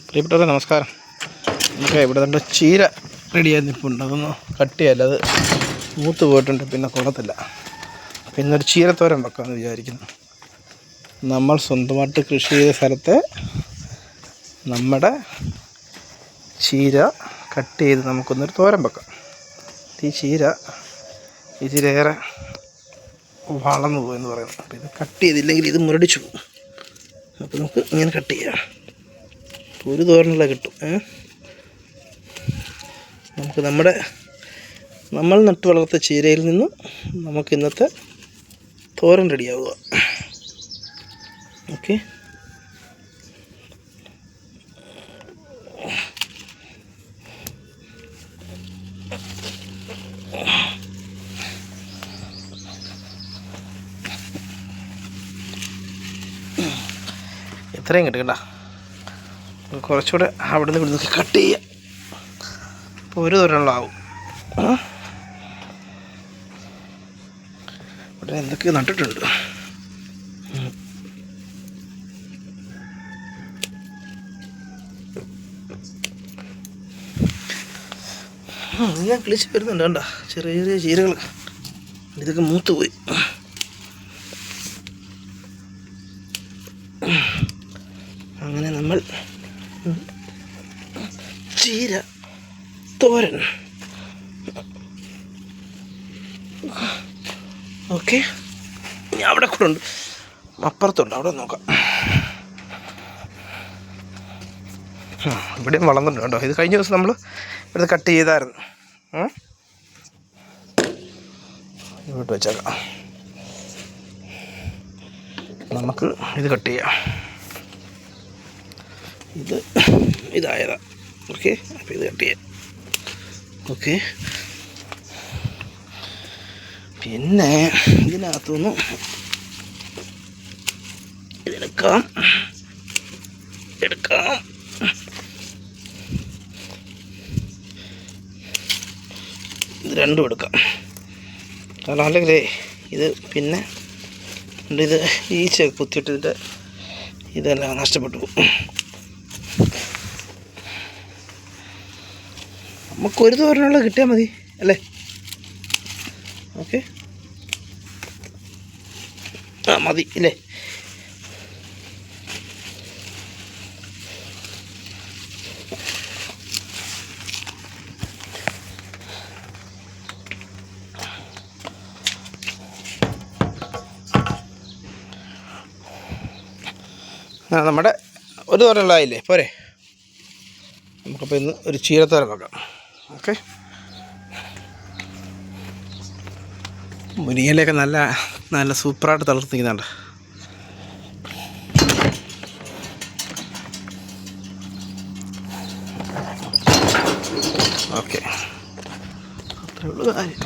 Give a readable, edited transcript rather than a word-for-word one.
പ്രിയപ്പെട്ടവരെ നമസ്കാരം. നമുക്ക് ഇവിടെ നമ്മുടെ ചീര റെഡിയായി നിൽപ്പുണ്ട്. അതൊന്ന് കട്ട് ചെയ്യാല്ല, അത് മൂത്ത് പോയിട്ടുണ്ട്, പിന്നെ കൊള്ളത്തില്ല. പിന്നെ ഒരു ചീരത്തോരൻ വെക്കാമെന്ന് വിചാരിക്കുന്നു. നമ്മൾ സ്വന്തമായിട്ട് കൃഷി ചെയ്ത സ്ഥലത്തെ നമ്മുടെ ചീര കട്ട് ചെയ്ത് നമുക്കൊന്നൊരു തോരൻ വെക്കാം. ഈ ചീര ഏറെ വളർന്നു പോകുമെന്ന് പറയുന്നു. അപ്പോൾ ഇത് കട്ട് ചെയ്തില്ലെങ്കിൽ ഇത് മുരടിച്ചു പോകും. അപ്പോൾ നമുക്ക് ഇങ്ങനെ കട്ട് ചെയ്യാം. ഒരു തോരനുള്ള കിട്ടും. നമുക്ക് നമ്മൾ നട്ടു വളർത്ത ചീരയിൽ നിന്നും നമുക്ക് ഇന്നത്തെ തോരൻ റെഡിയാവുക. ഓക്കെ, എത്രയും കിട്ടും കേട്ടോ. കുറച്ചുകൂടെ അവിടെ നിന്ന് ഇവിടുന്ന് കട്ട് ചെയ്യാം. അപ്പോൾ ഒരു തോരനുള്ളാവും. ഇവിടെ എന്തൊക്കെ നട്ടിട്ടുണ്ട്. ഞാൻ കിളിച്ച് വരുന്നുണ്ട് കണ്ട, ചെറിയ ചെറിയ ചീരകൾ. ഇതൊക്കെ മൂത്ത് പോയി. അങ്ങനെ നമ്മൾ ചീര തോരൻ. ഓക്കെ, ഞാൻ അവിടെ കൂടെ ഉണ്ട്, അപ്പുറത്തുണ്ട്, അവിടെ നോക്കാം. ഇവിടെയും വളർന്നിട്ടുണ്ട് കേട്ടോ. ഇത് കഴിഞ്ഞ ദിവസം നമ്മൾ ഇവിടെ കട്ട് ചെയ്തായിരുന്നു. ഇങ്ങോട്ട് വെച്ചേക്കാം. നമുക്ക് ഇത് കട്ട് ചെയ്യാം. ഇതായതാ. ഓക്കെ, അപ്പോൾ ഇത് കട്ട് ചെയ്യാം. ഓക്കെ, പിന്നെ ഇതിനകത്തുനിന്ന് എടുക്കാം. ഇത് രണ്ടും എടുക്കാം. കാരണം അല്ലെങ്കിൽ ഇത് പിന്നെ ഇത് ഈച്ച കുത്തിയിട്ട് ഇതെല്ലാം നഷ്ടപ്പെട്ടു പോകും. നമുക്കൊരു തോരനുള്ള കിട്ടിയാൽ മതി അല്ലേ? ഓക്കെ, മതി ഇല്ലേ? നമ്മുടെ ഒരു തോരനുള്ളതായില്ലേ, പോരെ? നമുക്കപ്പോൾ ഇന്ന് ഒരു ചീരത്തോരൻ വെക്കാം. ഓക്കെ, മുരിങ്ങയിലൊക്കെ നല്ല സൂപ്പറായിട്ട് തളർത്തിക്കുന്നുണ്ട്. ഓക്കെ, അത്രേ ഉള്ളൂ കാര്യം.